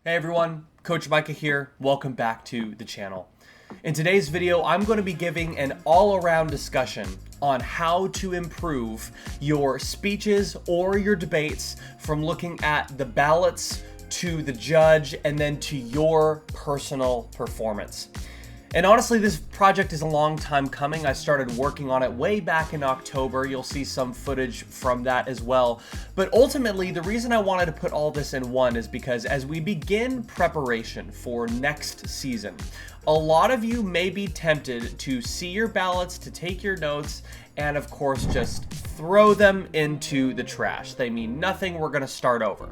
Hey everyone, Coach Micah here. Welcome back to the channel. In today's video, I'm going to be giving an all-around discussion on how to improve your speeches or your debates from looking at the ballots to the judge and then to your personal performance. And honestly, this project is a long time coming. I started working on it way back in October. You'll see some footage from that as well. But ultimately, the reason I wanted to put all this in one is because as we begin preparation for next season, a lot of you may be tempted to see your ballots, to take your notes, and of course, just throw them into the trash. They mean nothing. We're going to start over.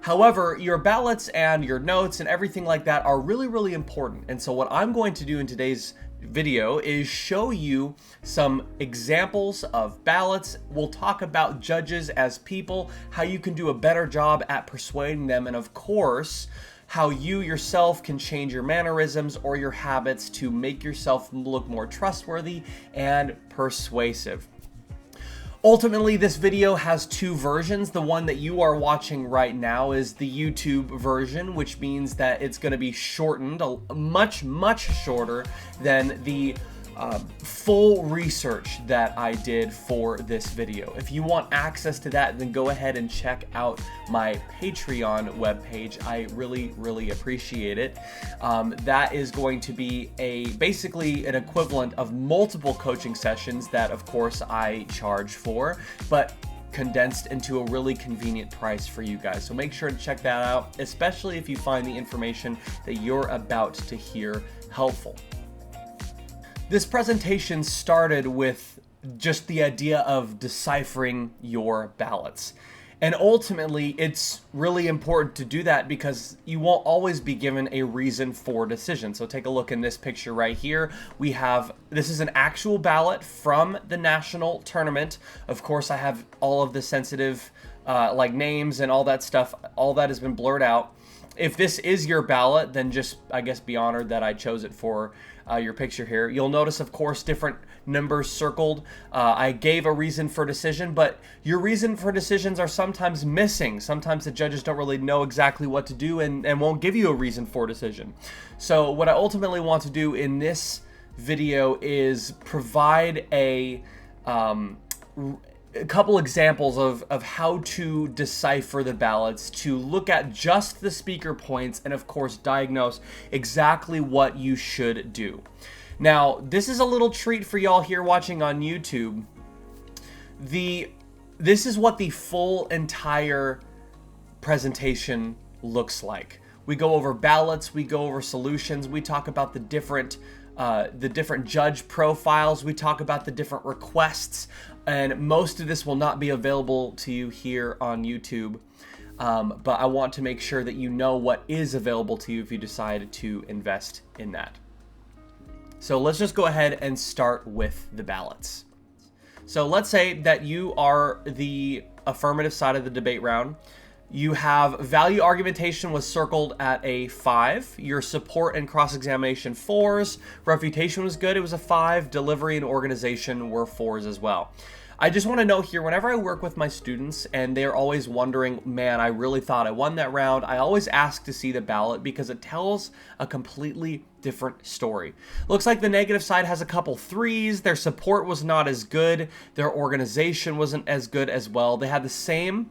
However, your ballots and your notes and everything like that are really, really important. And so what I'm going to do in today's video is show you some examples of ballots. We'll talk about judges as people, how you can do a better job at persuading them, and of course, how you yourself can change your mannerisms or your habits to make yourself look more trustworthy and persuasive. Ultimately, this video has two versions. The one that you are watching right now is the YouTube version, which means that it's going to be shortened, much shorter than the full research that I did for this video. If you want access to that, then go ahead and check out my Patreon webpage. I really appreciate it. That is going to be basically an equivalent of multiple coaching sessions that, of course, I charge for, but condensed into a really convenient price for you guys. So make sure to check that out, especially if you find the information that you're about to hear helpful. This presentation started with just the idea of deciphering your ballots. And ultimately, it's really important to do that because you won't always be given a reason for decision. So take a look in this picture right here. This is an actual ballot from the national tournament. Of course, I have all of the sensitive like names and all that stuff. All that has been blurred out. If this is your ballot, then just, I guess, be honored that I chose it for your picture here. You'll notice, of course, different numbers circled. I gave a reason for decision, but your reason for decisions are sometimes missing. Sometimes the judges don't really know exactly what to do and won't give you a reason for decision. So what I ultimately want to do in this video is provide a couple examples of how to decipher the ballots, to look at just the speaker points, and of course diagnose exactly what you should do. Now, this is a little treat for y'all here watching on YouTube. This is what the full entire presentation looks like. We go over ballots, we go over solutions, we talk about the different judge profiles, we talk about the different requests, and most of this will not be available to you here on YouTube, but I want to make sure that you know what is available to you if you decide to invest in that. So let's just go ahead and start with the ballots. So let's say that you are the affirmative side of the debate round. You have value argumentation was circled at a 5. Your support and cross-examination 4s. Refutation was good. It was a 5. Delivery and organization were 4s as well. I just want to note here, whenever I work with my students and they're always wondering, man, I really thought I won that round, I always ask to see the ballot because it tells a completely different story. Looks like the negative side has a couple 3s. Their support was not as good. Their organization wasn't as good as well. They had the same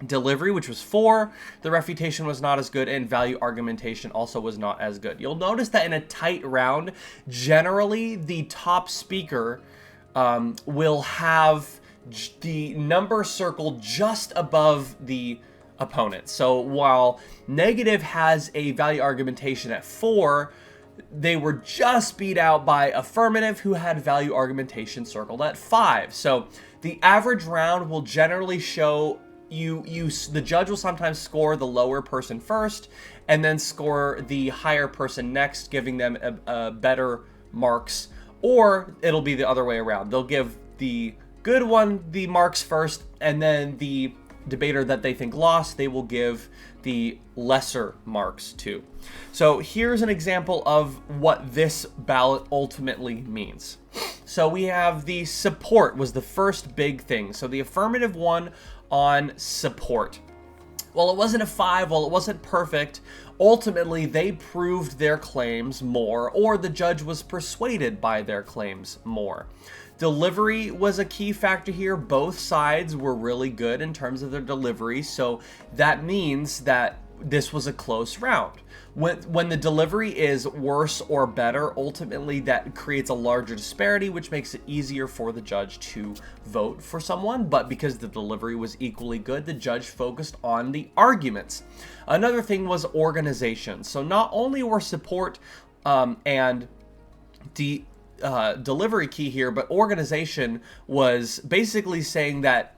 delivery, which was 4. The refutation was not as good, and value argumentation also was not as good. You'll notice that in a tight round, generally the top speaker will have the number circled just above the opponent. So while negative has a value argumentation at 4, they were just beat out by affirmative, who had value argumentation circled at 5. So the average round will generally show the judge will sometimes score the lower person first and then score the higher person next, giving them a better marks, or it'll be the other way around. They'll give the good one the marks first, and then the debater that they think lost, they will give the lesser marks to. So here's an example of what this ballot ultimately means. So we have the support was the first big thing. So the affirmative one on support. While it wasn't a 5, while it wasn't perfect, ultimately they proved their claims more, or the judge was persuaded by their claims more. Delivery was a key factor here. Both sides were really good in terms of their delivery, so that means that this was a close round. When the delivery is worse or better, ultimately that creates a larger disparity, which makes it easier for the judge to vote for someone. But because the delivery was equally good, the judge focused on the arguments. Another thing was organization. So not only were support and delivery key here, but organization was basically saying that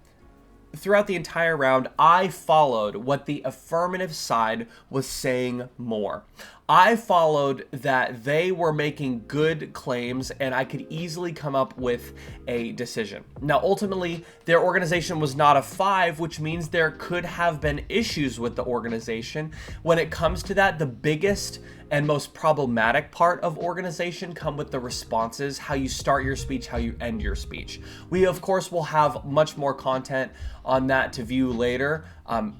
throughout the entire round, I followed what the affirmative side was saying more. I followed that they were making good claims and I could easily come up with a decision. Now, ultimately, their organization was not a 5, which means there could have been issues with the organization. When it comes to that, the biggest and most problematic part of organization come with the responses, how you start your speech, how you end your speech. We, of course, will have much more content on that to view later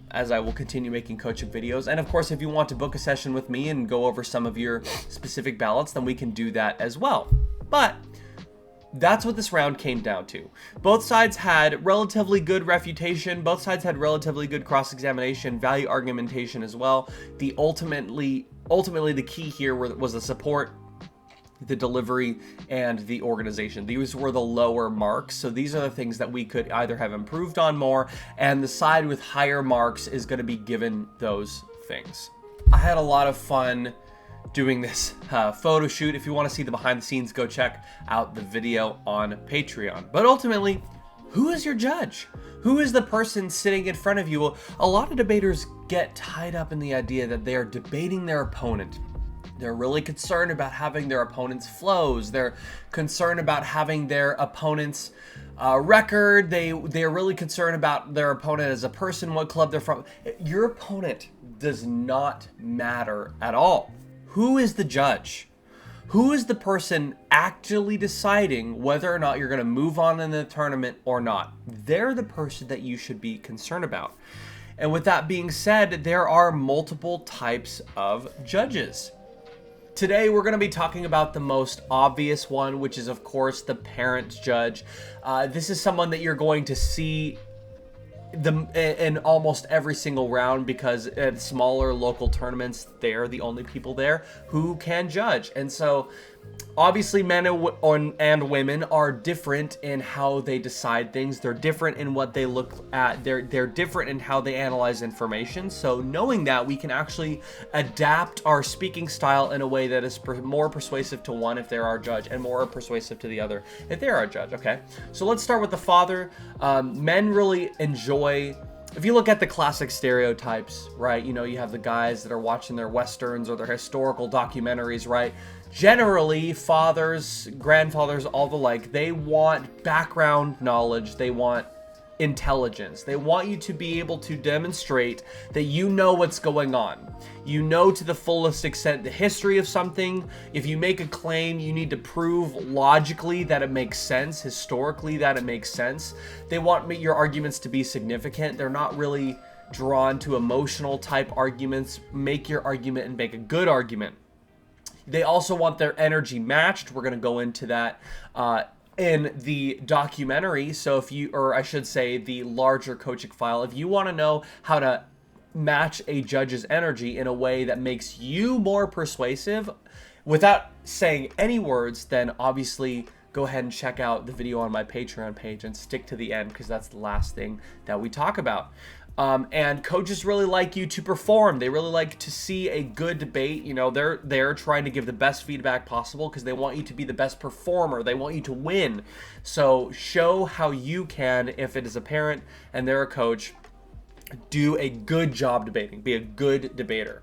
as I will continue making coaching videos. And of course, if you want to book a session with me and go over some of your specific ballots, then we can do that as well. But that's what this round came down to. Both sides had relatively good refutation. Both sides had relatively good cross-examination, value argumentation as well. Ultimately, the key here was the support, the delivery, and the organization. These were the lower marks. So these are the things that we could either have improved on more, and the side with higher marks is going to be given those things. I had a lot of fun doing this photo shoot. If you want to see the behind the scenes, go check out the video on Patreon. But ultimately, who is your judge? Who is the person sitting in front of you? Well, a lot of debaters get tied up in the idea that they are debating their opponent. They're really concerned about having their opponent's flows. They're concerned about having their opponent's record. They're really concerned about their opponent as a person, what club they're from. Your opponent does not matter at all. Who is the judge? Who is the person actually deciding whether or not you're going to move on in the tournament or not? They're the person that you should be concerned about. And with that being said, there are multiple types of judges. Today, we're going to be talking about the most obvious one, which is, of course, the parent judge. This is someone that you're going to see in almost every single round, because at smaller local tournaments, they're the only people there who can judge. And so obviously men and women are different in how they decide things. They're different in what they look at. They're different in how they analyze information. So knowing that, we can actually adapt our speaking style in a way that is more persuasive to one if they're our judge, and more persuasive to the other if they're our judge. Okay, so let's start with the father. Men really enjoy, if you look at the classic stereotypes, right? You know, you have the guys that are watching their westerns or their historical documentaries, right? Generally, fathers, grandfathers, all the like, they want background knowledge. They want intelligence. They want you to be able to demonstrate that you know what's going on. You know to the fullest extent the history of something. If you make a claim, you need to prove logically that it makes sense, historically that it makes sense. They want your arguments to be significant. They're not really drawn to emotional type arguments. Make your argument and make a good argument. They also want their energy matched. We're going to go into that in the documentary. So if you, or I should say the larger coaching file, if you want to know how to match a judge's energy in a way that makes you more persuasive without saying any words, then obviously go ahead and check out the video on my Patreon page and stick to the end, because that's the last thing that we talk about. And coaches really like you to perform. They really like to see a good debate. You know, they're trying to give the best feedback possible because they want you to be the best performer. They want you to win. So show how you can, if it is a parent and they're a coach, do a good job debating. Be a good debater.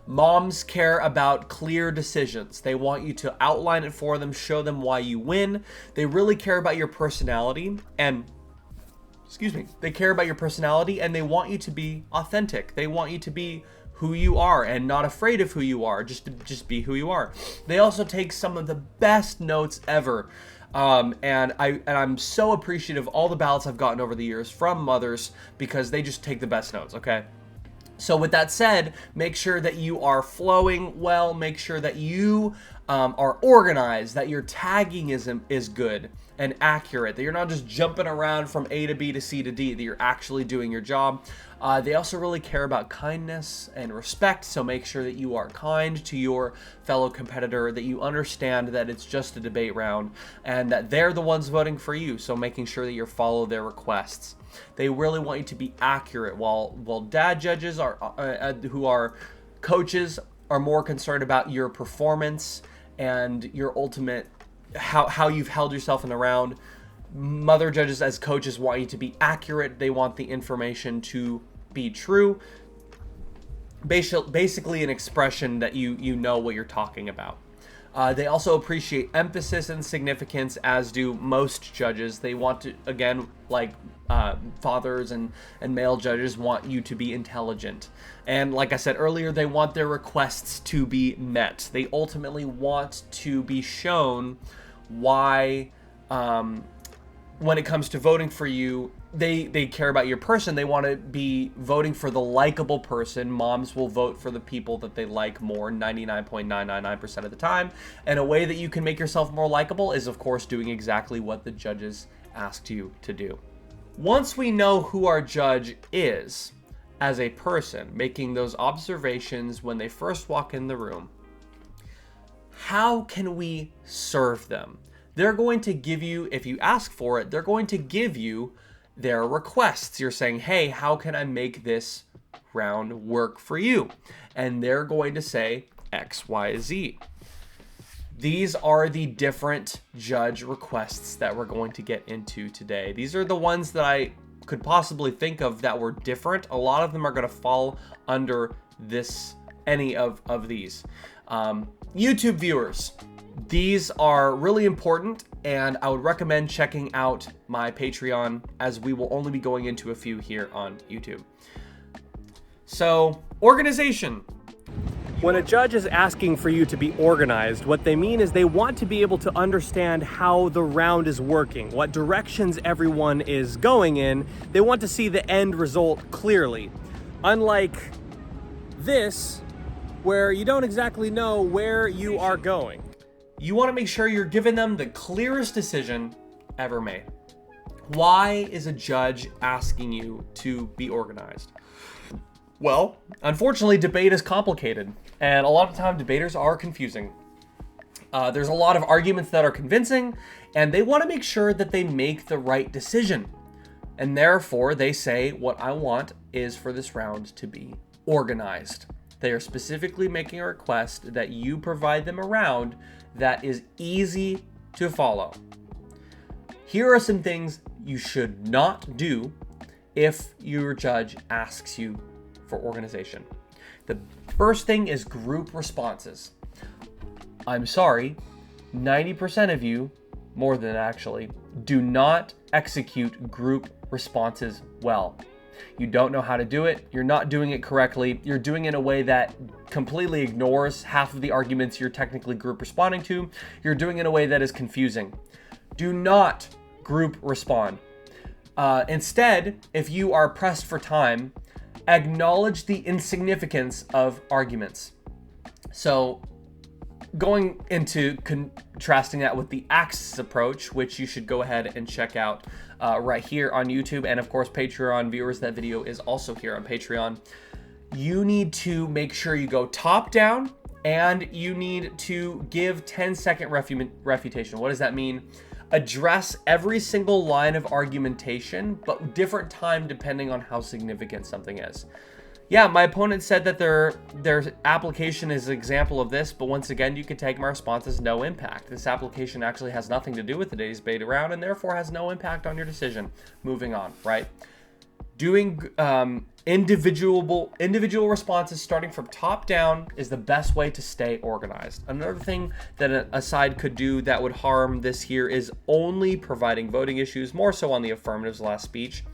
Moms care about clear decisions. They want you to outline it for them, show them why you win. They really care about your personality and they care about your personality, and they want you to be authentic. They want you to be who you are and not afraid of who you are. Just be who you are. They also take some of the best notes ever. And I'm so appreciative of all the ballots I've gotten over the years from mothers, because they just take the best notes, okay? So with that said, make sure that you are flowing well, make sure that you are organized, that your tagging is good and accurate, that you're not just jumping around from A to B to C to D, that you're actually doing your job. They also really care about kindness and respect, so make sure that you are kind to your fellow competitor, that you understand that it's just a debate round and that they're the ones voting for you, so making sure that you follow their requests. They really want you to be accurate, while dad judges are who are coaches are more concerned about your performance and your ultimate how you've held yourself in the round. Mother judges as coaches want you to be accurate. They want the information to be true. Basically an expression that you know what you're talking about. They also appreciate emphasis and significance, as do most judges. They want to, again, like fathers and male judges, want you to be intelligent. And like I said earlier, they want their requests to be met. They ultimately want to be shown why, when it comes to voting for you, they care about your person. They want to be voting for the likable person. Moms will vote for the people that they like more 99.999% of the time. And a way that you can make yourself more likable is, of course, doing exactly what the judges asked you to do. Once we know who our judge is as a person, making those observations when they first walk in the room, how can we serve them? They're going to give you, if you ask for it, they're going to give you their requests. You're saying, hey, how can I make this round work for you? And they're going to say X, Y, Z. These are the different judge requests that we're going to get into today. These are the ones that I could possibly think of that were different. A lot of them are going to fall under any of these. YouTube viewers, these are really important, and I would recommend checking out my Patreon, as we will only be going into a few here on YouTube. So, organization. When a judge is asking for you to be organized, what they mean is they want to be able to understand how the round is working, what directions everyone is going in. They want to see the end result clearly. Unlike this, where you don't exactly know where you are going. You want to make sure you're giving them the clearest decision ever made. Why is a judge asking you to be organized? Well, unfortunately, debate is complicated, and a lot of the time debaters are confusing. There's a lot of arguments that are convincing, and they want to make sure that they make the right decision. And therefore, they say, what I want is for this round to be organized. They are specifically making a request that you provide them a round that is easy to follow. Here are some things you should not do if your judge asks you for organization. The first thing is group responses. I'm sorry, 90% of you, more than actually, do not execute group responses well. You don't know how to do it. You're not doing it correctly. You're doing it in a way that completely ignores half of the arguments you're technically group responding to. You're doing it in a way that is confusing. Do not group respond. Instead, if you are pressed for time, acknowledge the insignificance of arguments. So, going into contrasting that with the axis approach, which you should go ahead and check out right here on YouTube, and of course Patreon viewers, that video is also here on Patreon. You need to make sure you go top down, and you need to give 10-second refutation. What does that mean? Address every single line of argumentation, but different time depending on how significant something is. Yeah, my opponent said that their application is an example of this, but once again, you could take my response as no impact. This application actually has nothing to do with today's beta round, and therefore has no impact on your decision. Moving on, right? Doing individual responses starting from top down is the best way to stay organized. Another thing that a side could do that would harm this here is only providing voting issues, more so on the affirmatives last speech.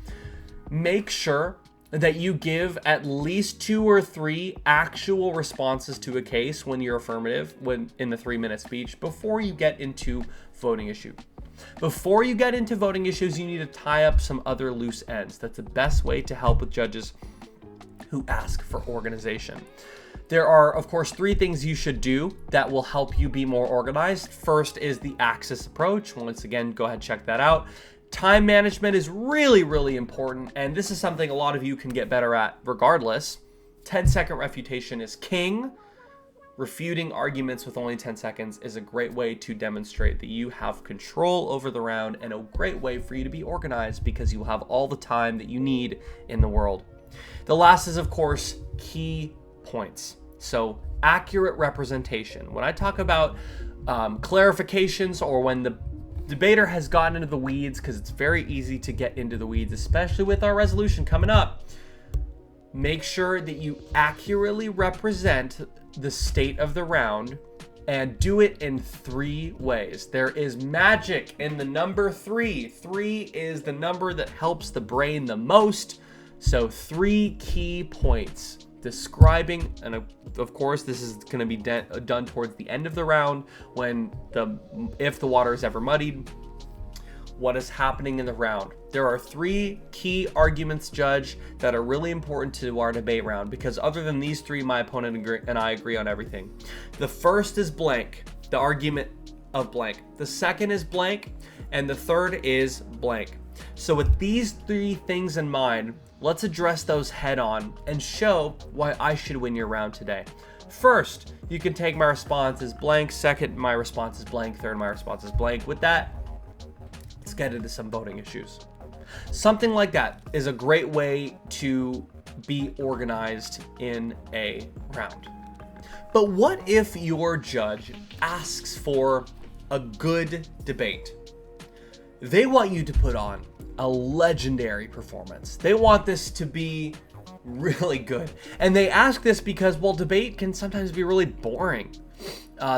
Make sure that you give at least 2 or 3 actual responses to a case when you're affirmative, when in the 3-minute speech, before you get into voting issue. Before you get into voting issues, you need to tie up some other loose ends. That's the best way to help with judges who ask for organization. There are, of course, 3 things you should do that will help you be more organized. First is the axis approach. Once again, go ahead and check that out. Time management is really, really important, and this is something a lot of you can get better at regardless. 10-second refutation is king. Refuting arguments with only 10 seconds is a great way to demonstrate that you have control over the round, and a great way for you to be organized because you will have all the time that you need in the world. The last is, of course, key points. So accurate representation. When I talk about clarifications, or when the debater has gotten into the weeds, because it's very easy to get into the weeds, especially with our resolution coming up, make sure that you accurately represent the state of the round, and do it in 3 ways. There is magic in the number 3. 3 is the number that helps the brain the most. So 3 key points describing, and of course this is going to be done towards the end of the round, when if the water is ever muddied, what is happening in the round. There are 3 key arguments, Judge, that are really important to our debate round, because other than these 3, my opponent and I agree on everything. The first is blank, the argument of blank. The second is blank, and the third is blank. So with these 3 things in mind, let's address those head on and show why I should win your round today. First, you can take my response as blank. Second, my response is blank. Third, my response is blank. With that, let's get into some voting issues. Something like that is a great way to be organized in a round. But what if your judge asks for a good debate? They want you to put on a legendary performance. They want this to be really good. And they ask this because, well, debate can sometimes be really boring.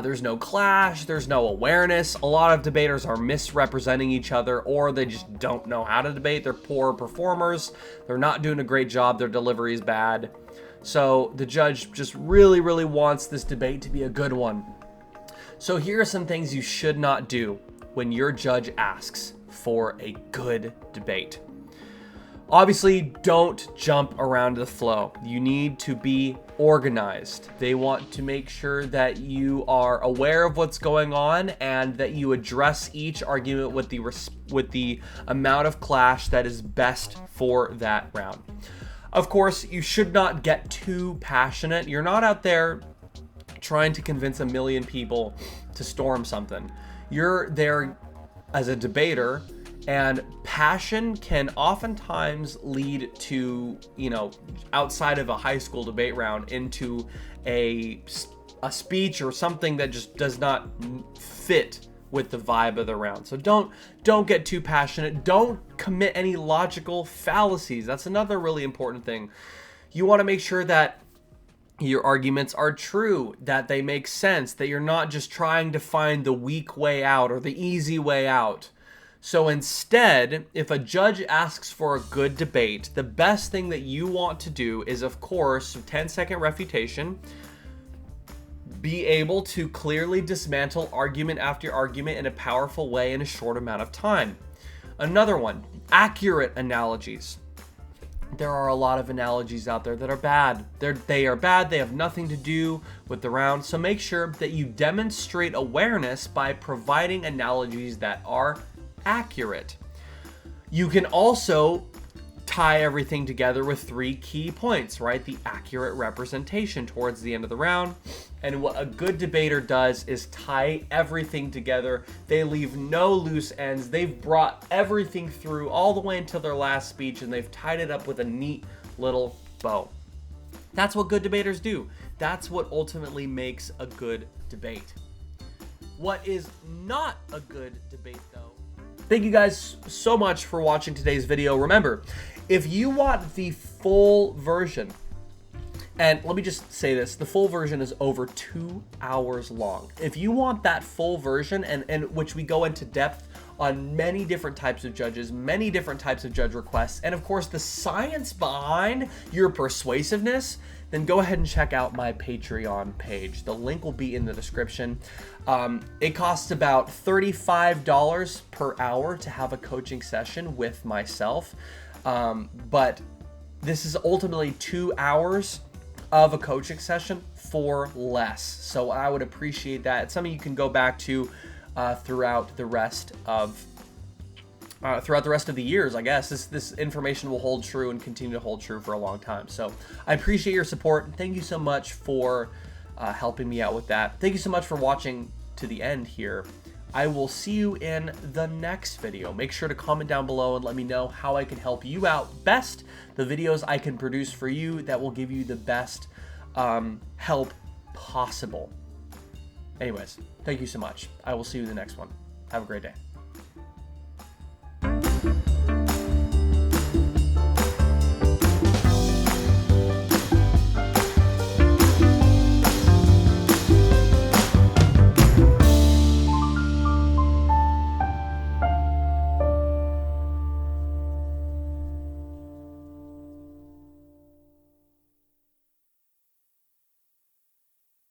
There's no clash, there's no awareness. A lot of debaters are misrepresenting each other, or they just don't know how to debate. They're poor performers. They're not doing a great job. Their delivery is bad. So the judge just really, really wants this debate to be a good one. So here are some things you should not do when your judge asks for a good debate. Obviously, don't jump around the flow. You need to be organized. They want to make sure that you are aware of what's going on and that you address each argument with the amount of clash that is best for that round. Of course, you should not get too passionate. You're not out there trying to convince a million people to storm something. You're there as a debater, and passion can oftentimes lead to, outside of a high school debate round, into a speech or something that just does not fit with the vibe of the round. So don't get too passionate. Don't commit any logical fallacies. That's another really important thing. You want to make sure that your arguments are true, that they make sense, that you're not just trying to find the weak way out or the easy way out. So instead, if a judge asks for a good debate, the best thing that you want to do is, of course, 10-second refutation, be able to clearly dismantle argument after argument in a powerful way in a short amount of time. Another one, accurate analogies. There are a lot of analogies out there that are bad. They are bad. They have nothing to do with the round. So make sure that you demonstrate awareness by providing analogies that are accurate. You can also tie everything together with 3 key points, right? The accurate representation towards the end of the round. And what a good debater does is tie everything together. They leave no loose ends. They've brought everything through all the way until their last speech, and they've tied it up with a neat little bow. That's what good debaters do. That's what ultimately makes a good debate. What is not a good debate, though? Thank you guys so much for watching today's video. Remember, if you want the full version, and let me just say this, the full version is over 2 hours long. If you want that full version, and which we go into depth on many different types of judges, many different types of judge requests, and of course the science behind your persuasiveness, then go ahead and check out my Patreon page. The link will be in the description. It costs about $35 per hour to have a coaching session with myself. But this is ultimately 2 hours of a coaching session for less. So I would appreciate that. It's something you can go back to throughout the rest of the years. I guess this information will hold true and continue to hold true for a long time. So I appreciate your support. Thank you so much for helping me out with that. Thank you so much for watching to the end here. I will see you in the next video. Make sure to comment down below and let me know how I can help you out best, the videos I can produce for you that will give you the best help possible. Anyways, thank you so much. I will see you in the next one. Have a great day.